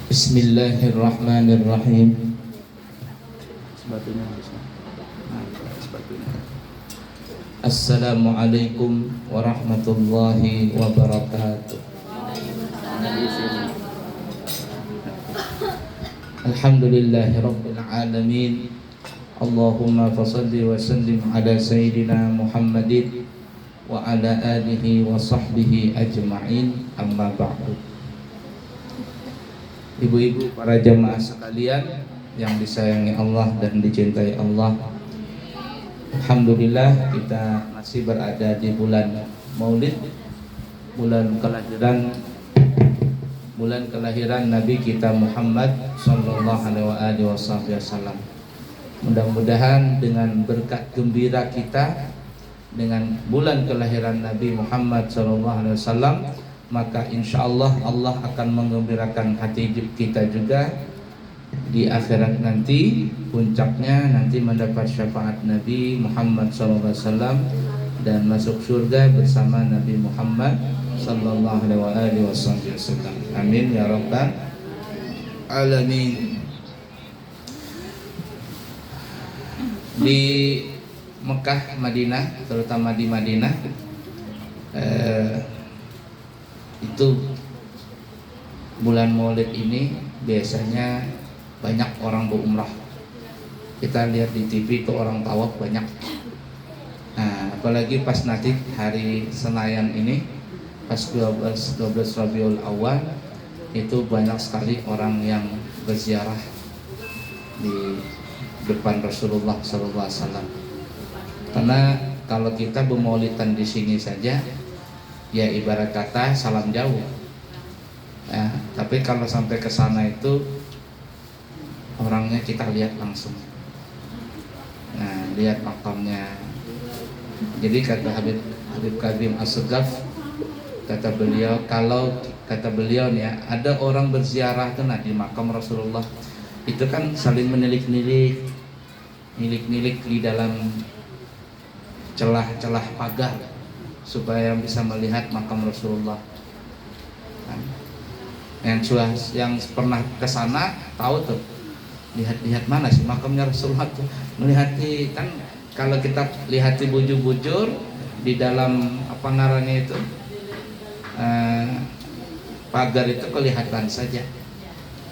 Bismillahirrahmanirrahim. Assalamualaikum warahmatullahi wabarakatuh. Alhamdulillahi rabbil alamin. Allahumma fasalli wa sallim ala sayyidina Muhammadin wa ala alihi wa sahbihi ajma'in, amma ba'du. Ibu-ibu, para jamaah sekalian yang disayangi Allah dan dicintai Allah, alhamdulillah kita masih berada di bulan Maulid, bulan kelahiran Nabi kita Muhammad sallallahu alaihi wasallam. Mudah-mudahan dengan berkat gembira kita dengan bulan kelahiran Nabi Muhammad sallallahu alaihi wasallam, maka insyaallah Allah akan menggembirakan hati kita juga di akhirat nanti. Puncaknya nanti mendapat syafaat Nabi Muhammad sallallahu alaihi wasallam dan masuk surga bersama Nabi Muhammad sallallahu alaihi wasallam. Amin ya rabbal alamin. Di Mekah, Madinah, terutama di Madinah, itu bulan Maulid ini biasanya banyak orang berumrah. Kita lihat di TV itu orang tawaf banyak. Nah, apalagi pas nanti hari Senayan ini, pas 12 Rabiul Awal, itu banyak sekali orang yang berziarah di depan Rasulullah SAW. Karena kalau kita bermaulidan di sini saja, ya ibarat kata salam jauh. Ya, tapi kalau sampai ke sana itu orangnya kita lihat langsung. Nah, lihat makamnya. Jadi kata Habib Kadim As-Segaf, kata beliau nih, ada orang berziarah tuh di makam Rasulullah, itu kan saling menilik-nilik di dalam celah-celah pagar supaya bisa melihat makam Rasulullah. Yang pernah ke sana tahu tuh, lihat mana sih makamnya Rasulullah tuh, melihat kan. Kalau kita lihat di bujur-bujur di dalam apa ngarannya itu pagar itu kelihatan saja.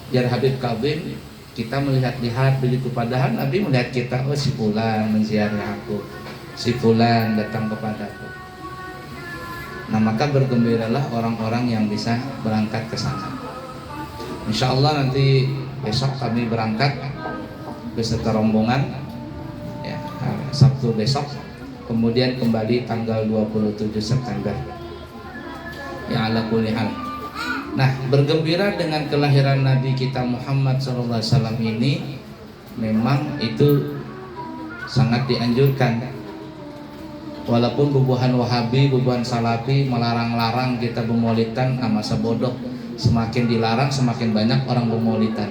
Biar Habib Kabim kita melihat-lihat begitu, padahal Nabi melihat kita, oh si fulan menziarah aku, si fulan datang kepadaku. Nah, maka bergembiralah orang-orang yang bisa berangkat ke sana. Insya Allah nanti besok kami berangkat beserta rombongan, ya, Sabtu besok, kemudian kembali tanggal 27 September. Ya ala kulli hal. Nah, bergembira dengan kelahiran Nabi kita Muhammad SAW ini memang itu sangat dianjurkan. Walaupun bubuhan Wahabi, bubuhan Salafi melarang-larang kita bermaulidan, masa bodoh. Semakin dilarang semakin banyak orang bermaulidan.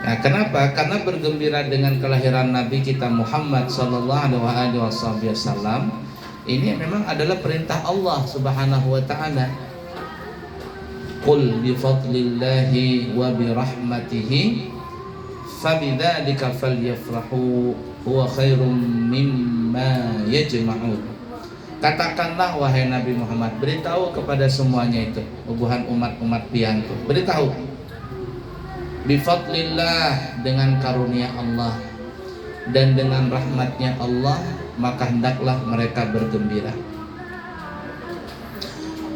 Nah, kenapa? Karena bergembira dengan kelahiran Nabi kita Muhammad SAW ini memang adalah perintah Allah Subhanahu wa ta'ala. Qul bi fadlillahi wa bi rahmatihi fabidzalika falyafrahu huwa khairum mimma yajma'un. Katakanlah wahai Nabi Muhammad, beritahu kepada semuanya itu, ubuhan umat-umat piantu, beritahu bi fadlillah, dengan karunia Allah dan dengan rahmatnya Allah, maka hendaklah mereka bergembira.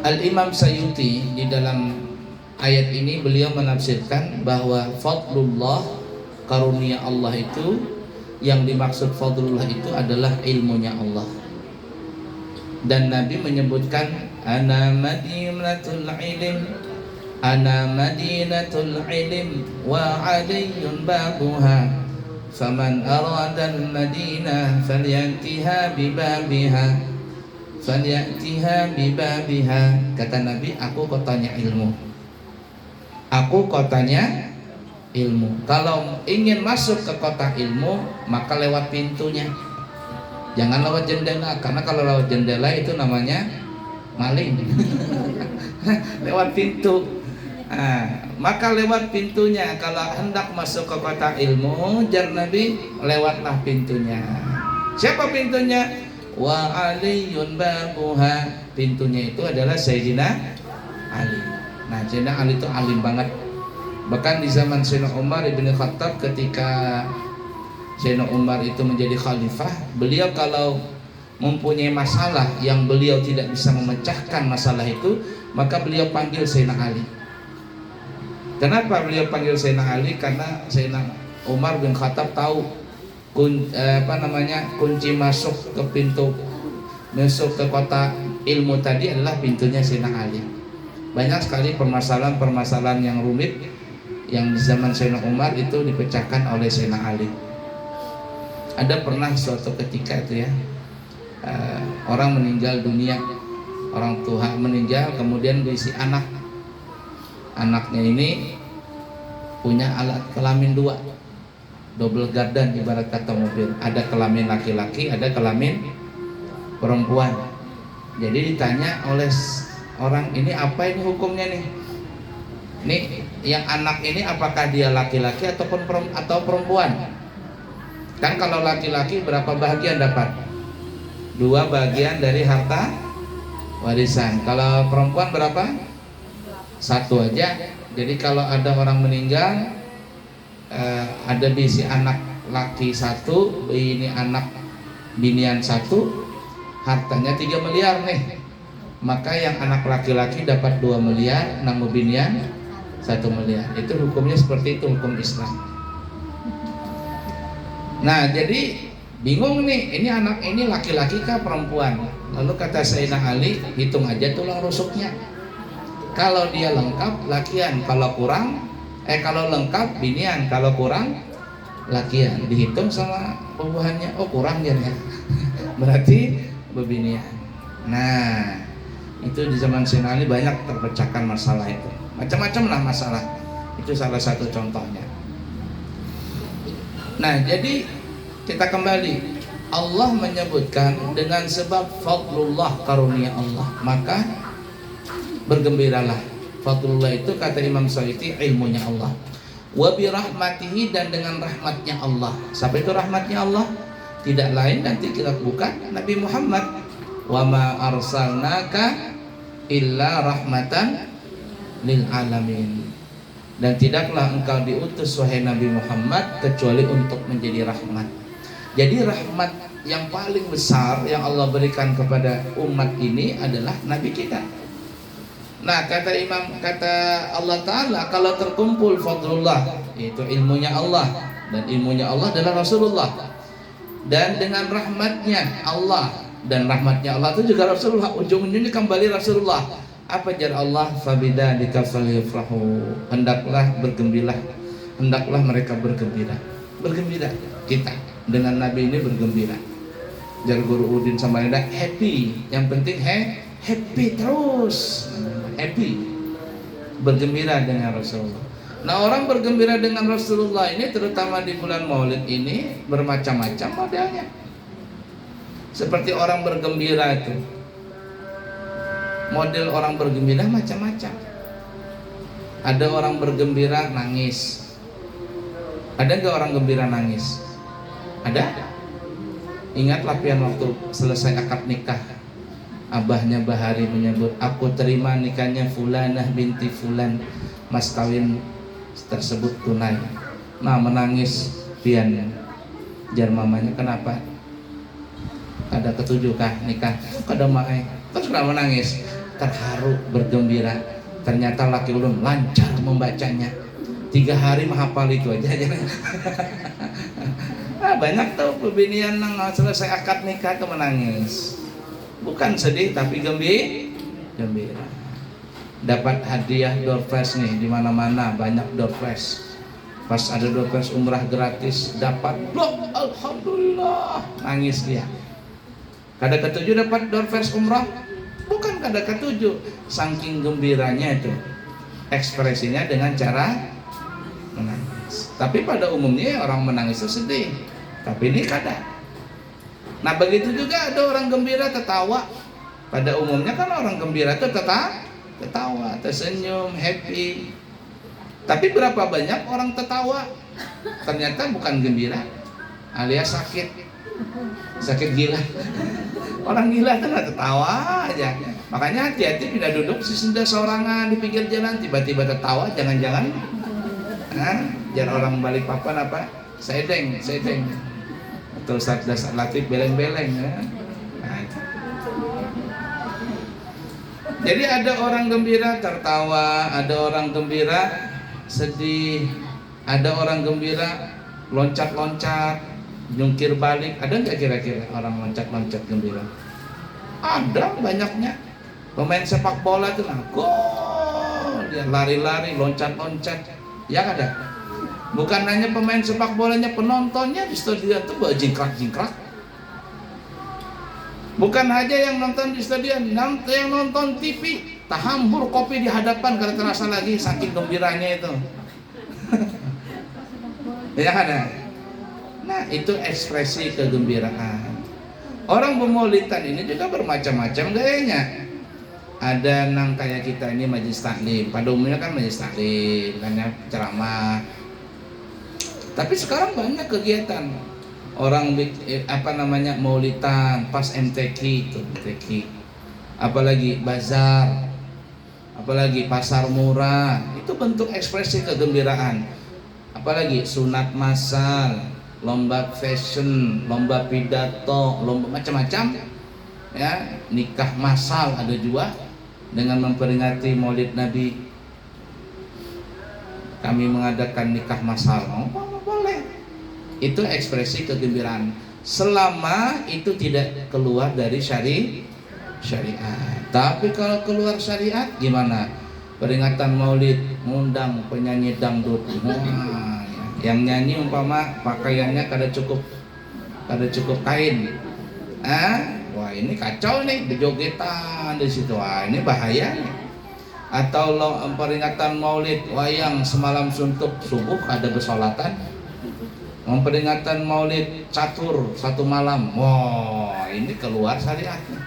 Al-Imam Sayyuti di dalam ayat ini beliau menafsirkan bahwa fadlullah, karunia Allah itu, yang dimaksud fadlullah itu adalah ilmunya Allah. Dan Nabi menyebutkan ana madinatul ilm wa aliyun babuha faman arada al-madinah falyatiha bibabiha Kata Nabi, aku kotanya ilmu. Kalau ingin masuk ke kota ilmu, maka lewat pintunya, jangan lewat jendela. Karena kalau lewat jendela itu namanya maling. Lewat pintu. maka lewat pintunya. Kalau hendak masuk ke kota ilmu, jar Nabi, lewatlah pintunya. Siapa pintunya? Wa aliyun babuha. Pintunya itu adalah Sayyidina Ali. Nah, Sayyidina Ali itu alim banget. Bahkan di zaman Sayyidina Umar ibn Khattab, ketika Sayyidina Umar itu menjadi khalifah, beliau kalau mempunyai masalah yang beliau tidak bisa memecahkan masalah itu, maka beliau panggil Sayyidina Ali. Kenapa beliau panggil Sayyidina Ali? Karena Sayyidina Umar bin Khattab tahu kunci masuk ke pintu, masuk ke kota ilmu tadi adalah pintunya Sayyidina Ali. Banyak sekali permasalahan-permasalahan yang rumit yang di zaman Sayyidina Umar itu dipecahkan oleh Sayyidina Ali. Ada pernah suatu ketika itu ya, orang meninggal dunia, orang tua meninggal, kemudian diisi anak. Anaknya ini punya alat kelamin dua, double gardan ibarat kata mobil. Ada kelamin laki-laki, ada kelamin perempuan. Jadi ditanya oleh orang ini, apa ini hukumnya nih? Nih yang anak ini apakah dia laki-laki atau perempuan? Kan kalau laki-laki berapa bagian dapat? 2 bagian dari harta warisan. Kalau perempuan berapa? 1 aja. Jadi kalau ada orang meninggal, ada bisi anak laki 1, ini anak binian 1, hartanya 3 miliar nih. Maka yang anak laki-laki dapat 2 miliar, nang binian 1 miliar. Itu hukumnya seperti itu, hukum Islam. Nah, jadi bingung nih, ini anak ini laki-laki kah perempuan? Lalu kata Sayyidina Ali, hitung aja tulang rusuknya. Kalau dia lengkap lakian, kalau lengkap binian, kalau kurang lakian. Dihitung sama bubuhannya, oh kurang ya. Berarti bebinian. Nah, itu di zaman Sayyidina Ali banyak terpecahkan masalah itu. Macam-macam lah masalah. Itu salah satu contohnya. Nah, jadi kita kembali, Allah menyebutkan dengan sebab fadlullah, karunia Allah, maka bergembiralah. Fadlullah itu kata Imam Syafi'i ilmunya Allah. Wa bi rahmatihi, dan dengan rahmatnya Allah. Siapa itu rahmatnya Allah? Tidak lain, nanti kita bukan Nabi Muhammad. Wa ma arsalnaka illa rahmatan lil alamin. Dan tidaklah engkau diutus wahai Nabi Muhammad kecuali untuk menjadi rahmat. Jadi rahmat yang paling besar yang Allah berikan kepada umat ini adalah Nabi kita. Nah, kata Allah Ta'ala, kalau terkumpul fadlullah, yaitu ilmunya Allah, dan ilmunya Allah adalah Rasulullah, dan dengan rahmatnya Allah, dan rahmatnya Allah itu juga Rasulullah, ujung-ujungnya kembali Rasulullah. Apa jar Allah? Fabidzalika falyafrahu. Hendaklah bergembiralah, hendaklah mereka bergembira. Bergembira kita dengan Nabi ini bergembira. Jar Guru Udin sama Reda happy. Yang penting happy terus. Happy. Bergembira dengan Rasulullah. Nah, orang bergembira dengan Rasulullah ini terutama di bulan Maulid ini bermacam-macam modelnya. Seperti orang bergembira itu, model orang bergembira macam-macam. Ada orang bergembira nangis. Ada nggak orang gembira nangis? Ada? Ingat lapian waktu selesai akad nikah, abahnya Bahari menyebut, aku terima nikahnya Fulanah binti Fulan, mas kawin tersebut tunai. Nah, menangis pian. Jar mamanya, kenapa? Ada ketujuh kah nikah? Kada mae. Terus kenapa menangis? Terharu, bergembira. Ternyata laki ulun lancar membacanya. 3 hari menghafal itu aja. Nah, banyak tuh pebinian yang selesai akad nikah tuh menangis. Bukan sedih tapi gembira. Dapat hadiah door prize nih di mana-mana, banyak door prize. Pas ada door prize umrah gratis, dapat blok, alhamdulillah, nangis dia. Kada ketujuh dapat door prize umrah, bukan kada ketujuh, saking gembiranya itu ekspresinya dengan cara menangis. Tapi pada umumnya orang menangis itu sedih, tapi ini kada. Nah, begitu juga ada orang gembira tertawa. Pada umumnya kan orang gembira itu tertawa, tersenyum, happy. Tapi berapa banyak orang tertawa ternyata bukan gembira, alias sakit gila. Orang gila itu nggak tertawa aja. Makanya hati-hati pindah duduk sesenda sorangan di pinggir jalan tiba-tiba tertawa, jangan-jangan jangan orang balik papan apa sedeng atau Ustaz Latif beleng-beleng ya. Nah, jadi ada orang gembira tertawa, ada orang gembira sedih, ada orang gembira loncat-loncat, jungkir balik. Ada nggak kira-kira orang loncat-loncat gembira? Ada banyaknya. Pemain sepak bola itu gol, dia lari-lari, loncat-loncat. Ya ada. Bukan hanya pemain sepak bolanya, penontonnya di stadion itu jingkrak-jingkrak. Bukan aja yang nonton di stadion, yang nonton TV, tahambur kopi di hadapan karena terasa lagi saking gembiranya itu. Ya ada. Nah, itu ekspresi kegembiraan. Orang bermaulidan ini juga bermacam-macam gayanya. Ada nang kayak kita ini majelis taklim. Pada umumnya kan majelis taklim, kan ya, ceramah. Tapi sekarang banyak kegiatan. Orang maulidan pas MTQ itu, MTQ. Apalagi bazar, apalagi pasar murah. Itu bentuk ekspresi kegembiraan. Apalagi sunat massal, lomba fashion, lomba pidato, lomba macam-macam ya, nikah massal ada juga dengan memperingati Maulid Nabi. Kami mengadakan nikah massal, boleh. Itu ekspresi kegembiraan selama itu tidak keluar dari syariat. Tapi kalau keluar syariat gimana? Peringatan Maulid ngundang penyanyi dangdut. Yang nyanyi umpama pakaiannya kada cukup kain. Wah ini kacau nih, berjogetan di situ. Wah ini bahaya nih. Atau peringatan Maulid wayang semalam suntuk subuh ada bersolatan. Peringatan Maulid catur satu malam. Wah ini keluar syariatnya.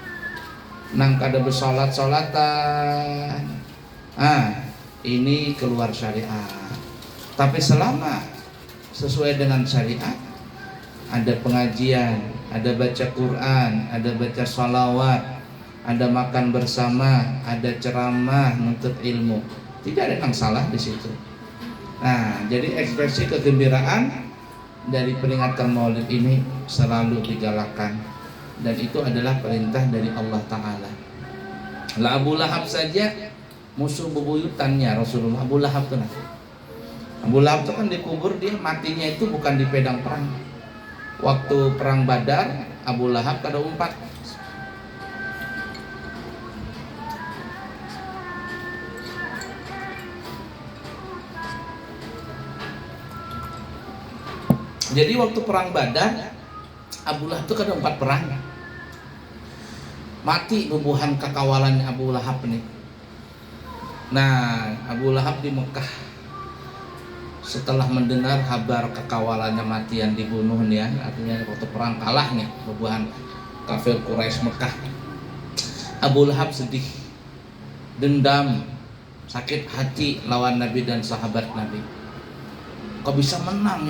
Nang kada bersolat-solatan. Ini keluar syariat. Tapi selama sesuai dengan syariat, ada pengajian, ada baca Quran, ada baca sholawat, ada makan bersama, ada ceramah, nuntut ilmu, tidak ada yang salah di situ. Nah, jadi ekspresi kegembiraan dari peringatan Maulid ini selalu digalakkan, dan itu adalah perintah dari Allah Ta'ala. Lah Abu Lahab saja musuh bebuyutannya Rasulullah. Abu Lahab itu Abu Lahab itu kan dikubur, dia matinya itu bukan di pedang perang. Waktu perang Badar, Abu Lahab kada umpat. Jadi waktu perang Badar, Abu Lahab itu kada umpat perang. Mati bubuhan kekawalan Abu Lahab nih. Nah, Abu Lahab di Mekah setelah mendengar kabar kekawalannya mati yang dibunuh nih ya, artinya waktu perang kalah nih bubuhan kafir Quraisy Mekah. Abu Lahab sedih, dendam, sakit hati lawan Nabi dan sahabat Nabi. Kok bisa menang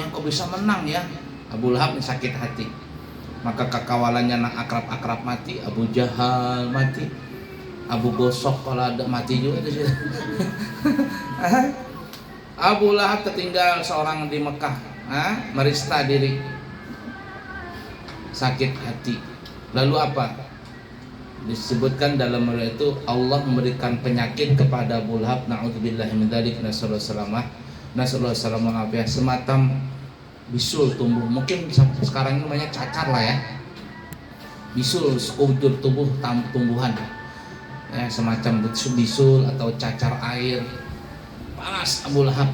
ya? Abu Lahab nih sakit hati. Maka kekawalannya nak akrab-akrab mati, Abu Jahal mati, Abu Gosok kalau ada mati juga di situ. Abu Lahab tertinggal seorang di Mekah, merista diri, sakit hati. Lalu apa? Disebutkan dalam riwayat itu Allah memberikan penyakit kepada Abu Lahab, na'udzubillahi min dzalik, nasallallahu alaihi semacam bisul tumbuh. Mungkin sekarang ini namanya cacar lah ya. Bisul sekujur tubuh tumbuhan. Ya, semacam bisul atau cacar air. Panas Abu Lahab.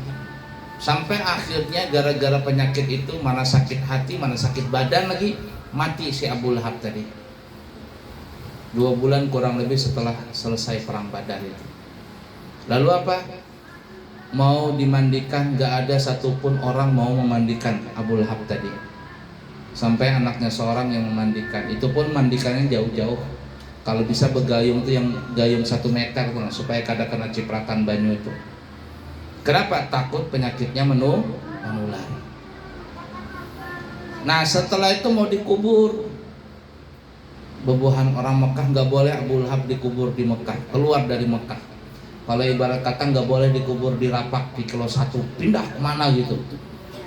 Sampai akhirnya gara-gara penyakit itu, mana sakit hati, mana sakit badan lagi, mati si Abu Lahab tadi. 2 bulan kurang lebih setelah selesai perang Badar itu. Lalu apa? Mau dimandikan, gak ada satupun orang mau memandikan Abu Lahab tadi. Sampai anaknya seorang yang memandikan. Itu pun mandikannya jauh-jauh. Kalau bisa bergayung itu yang gayung 1 meter tuh, supaya kada kena cipratan banyu itu. Kenapa? Takut penyakitnya menular. Nah setelah itu mau dikubur, bebuhan orang Mekah nggak boleh Abu Lahab dikubur di Mekah, keluar dari Mekah. Kalau ibarat kata nggak boleh dikubur di Rapak di kilo 1, pindah kemana gitu.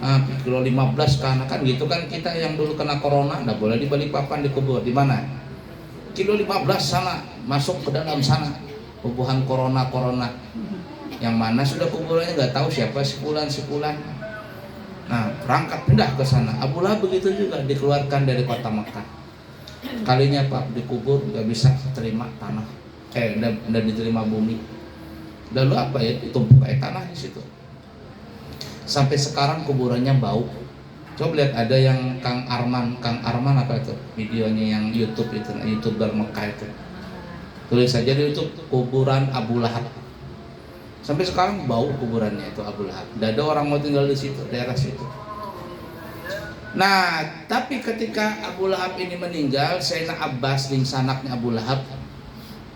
Nah, kilo 15 kan gitu kan, kita yang dulu kena corona nggak boleh di Balikpapan dikubur. Di mana? Kilo 15 sana, masuk ke dalam sana. Bebuhan corona yang mana sudah kuburannya nggak tahu siapa, sepulan. Nah berangkat pindah ke sana. Abu Lahab begitu juga, dikeluarkan dari kota Mekah. Kalinya Pak dikubur nggak bisa terima tanah, nggak diterima bumi. Lalu apa ya, ditumpuk kayak tanah di situ. Sampai sekarang kuburannya bau. Coba lihat, ada yang Kang Arman apa itu videonya yang YouTube itu, YouTuber Mekah itu. Tulis saja di YouTube kuburan Abu Lahab. Sampai sekarang bau kuburannya itu Abu Lahab. Tidak ada orang mau tinggal di situ, daerah situ. Nah, tapi ketika Abu Lahab ini meninggal, Sayyidina Abbas bin sanaknya Abu Lahab.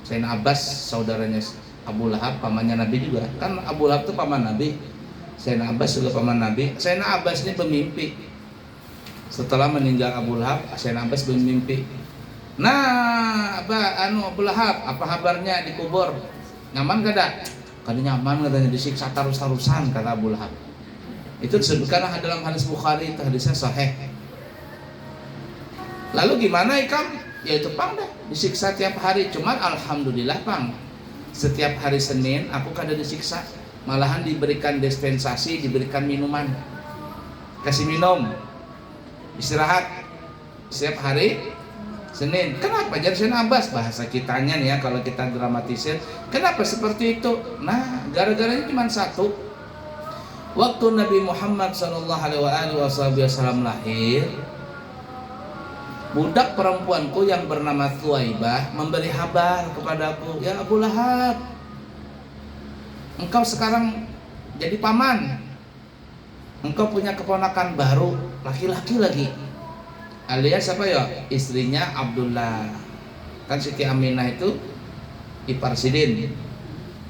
Sayyidina Abbas saudaranya Abu Lahab, pamannya Nabi juga. Kan Abu Lahab itu paman Nabi. Sayyidina Abbas juga paman Nabi. Sayyidina Abbas ini bermimpi. Setelah meninggal Abu Lahab, Sayyidina Abbas bermimpi. Nah, Abu Lahab, apa kabarnya dikubur? Nyaman gak ada? Kalau nyaman katanya, disiksa terus-terusan kata Abu Lahab. Itu disebutkan dalam hadis Bukhari, itu hadisnya sahih. Lalu gimana Ikam? Ya itu Pang dah, disiksa tiap hari. Cuman alhamdulillah Pang, setiap hari Senin aku kada disiksa, malahan diberikan dispensasi, diberikan minuman, kasih minum, istirahat setiap hari Senin. Kenapa? Jadi Sayyidina Abbas, bahasa kitanya nih ya, kalau kita dramatisir, kenapa seperti itu? Nah, gara-garanya cuma satu. Waktu Nabi Muhammad SAW lahir, budak perempuanku yang bernama Thuwaibah memberi kabar kepadaku, ya Abu Lahab, engkau sekarang jadi paman, engkau punya keponakan baru, laki-laki lagi, alias apa ya, istrinya Abdullah. Kan Siti Aminah itu ipar Sidin.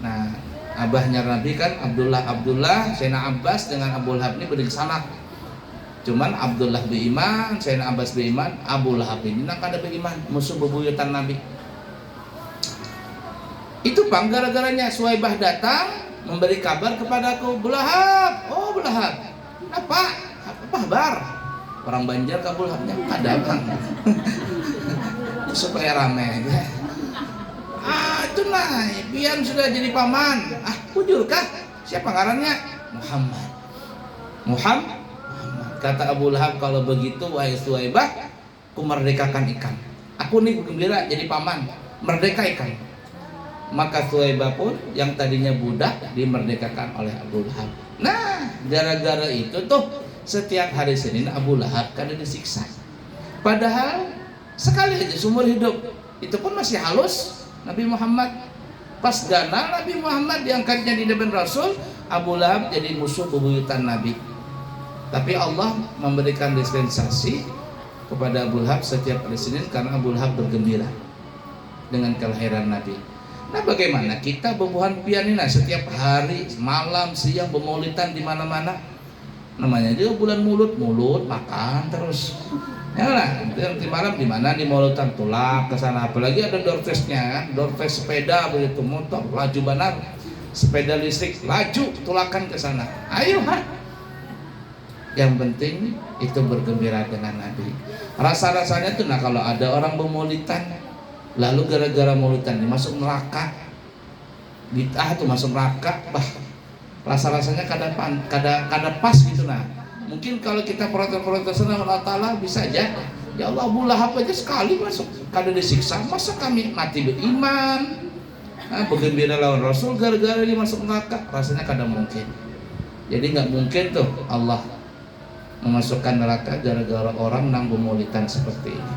Nah, abahnya Nabi kan Abdullah, Sayyidina Abbas dengan Abu Lahab ini berisanak. Cuman Abdullah beriman, Sayyidina Abbas beriman, Abu Lahab ini nak ada beriman, musuh bebuyutan Nabi. Itu Bang, gara-garanya Suwaibah datang memberi kabar kepadaku, Abu Lahab, oh Abu Lahab, apa kabar? Orang Banjar ke Abu Lahabnya ada Bang. Supaya ramai ya. Itu nah, pian sudah jadi paman. Bujurkah? Siapa ngarannya? Muhammad. Kata Abu Lahab, kalau begitu wahai Suwaibah, ku merdekakan ikan. Aku nih gembira jadi paman, merdeka ikan. Maka Suwaibah pun yang tadinya budak dimerdekakan oleh Abu Lahab. Nah, gara-gara itu tuh setiap hari Senin Abu Lahab kada disiksa. Padahal sekali aja seumur hidup, itu pun masih halus Nabi Muhammad. Pas gana Nabi Muhammad diangkatnya di depan Rasul, Abu Lahab jadi musuh bebuyutan Nabi. Tapi Allah memberikan dispensasi kepada Abu Lahab setiap hari Senin karena Abu Lahab bergembira dengan kelahiran Nabi. Nah, bagaimana kita bebuhan pianina setiap hari, malam, siang bermaulidan di mana-mana. Namanya juga bulan mulut makan terus. Ya lah, di malam di mana di maulidan tulak ke sana, apalagi ada doorfestnya kan, doorfest sepeda begitu, motor laju benar, sepeda listrik laju tulakan ke sana. Ayo yang penting itu bergembira dengan Nabi. Rasa-rasanya tuh, nah kalau ada orang bermaulidan lalu gara-gara maulidan masuk neraka, bid'ah tuh masuk neraka, rasa-rasanya kada pas gitu. Nah mungkin kalau kita protes sama Allah Ta'ala bisa aja, ya Allah Abu Lahab aja sekali masuk kada disiksa, masa kami mati beriman, bergembira lawan Rasul gara-gara dia masuk neraka, rasanya kada mungkin. Jadi nggak mungkin tuh Allah memasukkan neraka gara-gara orang nanggung maulidan seperti ini.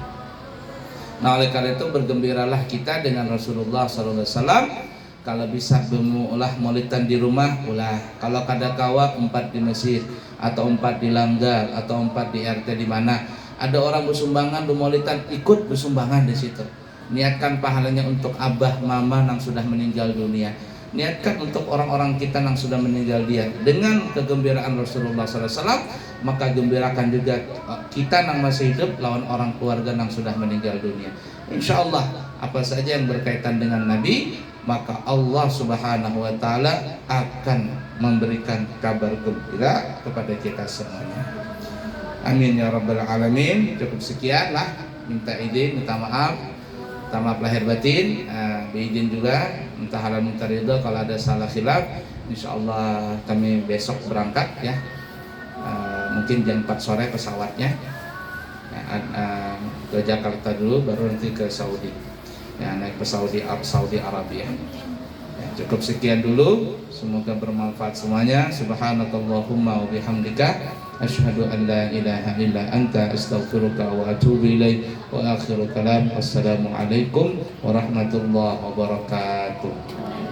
Nah oleh karena itu bergembiralah kita dengan Rasulullah SAW. Kalau bisa bemulah maulidan di rumah, ulah. Kalau kada kawa, umpat di masjid, atau umpat di langgar, atau umpat di RT di mana ada orang bersumbangan bermaulidan, ikut bersumbangan di situ. Niatkan pahalanya untuk abah mama yang sudah meninggal dunia. niatkan untuk orang-orang kita yang sudah meninggal dia dengan kegembiraan Rasulullah SAW, maka gembirakan juga kita yang masih hidup lawan orang keluarga yang sudah meninggal dunia. Insya Allah apa saja yang berkaitan dengan Nabi, maka Allah Subhanahu wa Ta'ala akan memberikan kabar gembira kepada kita semuanya. Amin ya rabbal alamin. Cukup sekian lah, minta izin, minta maaf lahir batin, izin juga minta halal minta ridho kalau ada salah khilaf. Insyaallah kami besok berangkat ya, mungkin jam 4 sore pesawatnya ke Jakarta dulu, baru nanti ke Saudi ya, naik ke Saudi Arabia ya. Cukup sekian dulu, semoga bermanfaat semuanya. Subhanakallahumma wa bihamdika asyhadu an la ilaha illa anta astaghfiruka wa atubu ilaik. Wa akhiru kalam, wassalamu alaikum warahmatullahi wabarakatuh.